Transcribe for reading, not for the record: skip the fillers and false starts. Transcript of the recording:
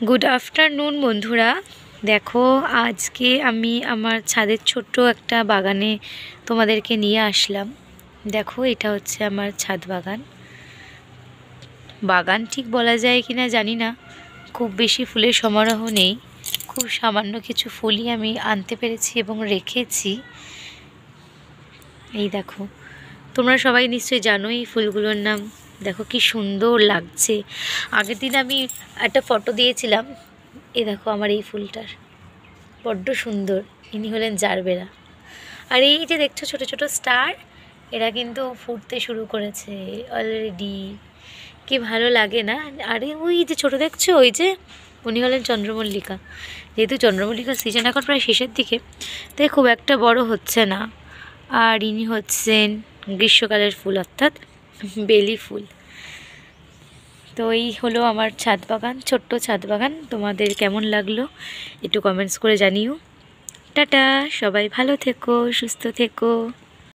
Good afternoon বন্ধুরা। দেখো, আজকে আমি আমার ছাদের ছোট্ট একটা বাগানে তোমাদেরকে নিয়ে আসলাম। দেখো, এটা হচ্ছে আমার ছাদ বাগান। বাগান ঠিক বলা যায় কিনা জানি না, খুব বেশি ফুলের সমারোহ নেই, খুব সামান্য কিছু ফুলই আমি আনতে পেরেছি এবং রেখেছি। এই দেখো, তোমরা সবাই নিশ্চয়ই জানো এই ফুলগুলোর নাম। দেখো কি সুন্দর লাগছে। আগের দিন আমি একটা ফটো দিয়েছিলাম। এই দেখো আমার এই ফুলটার, বড্ড সুন্দর। ইনি হলেন জারবেরা। আর এই যে দেখছো ছোট ছোট স্টার, এরা কিন্তু ফুটতে শুরু করেছে অলরেডি। কি ভালো লাগে না? আরে ওই যে ছোট দেখছো, ওই যে উনি হলেন চন্দ্রমল্লিকা। যেহেতু চন্দ্রমল্লিকার সিজন এখন প্রায় শেষের দিকে, তাই খুব একটা বড় হচ্ছে না। আর ইনি হচ্ছেন গ্রীষ্মকালের ফুল, অর্থাৎ বেলি ফুল। তো এই হলো আমার ছাদ বাগান, ছোট্ট ছাদ বাগান। তোমাদের কেমন লাগলো একটু কমেন্টস করে জানিও। টাটা, সবাই ভালো থেকো, সুস্থ থেকো।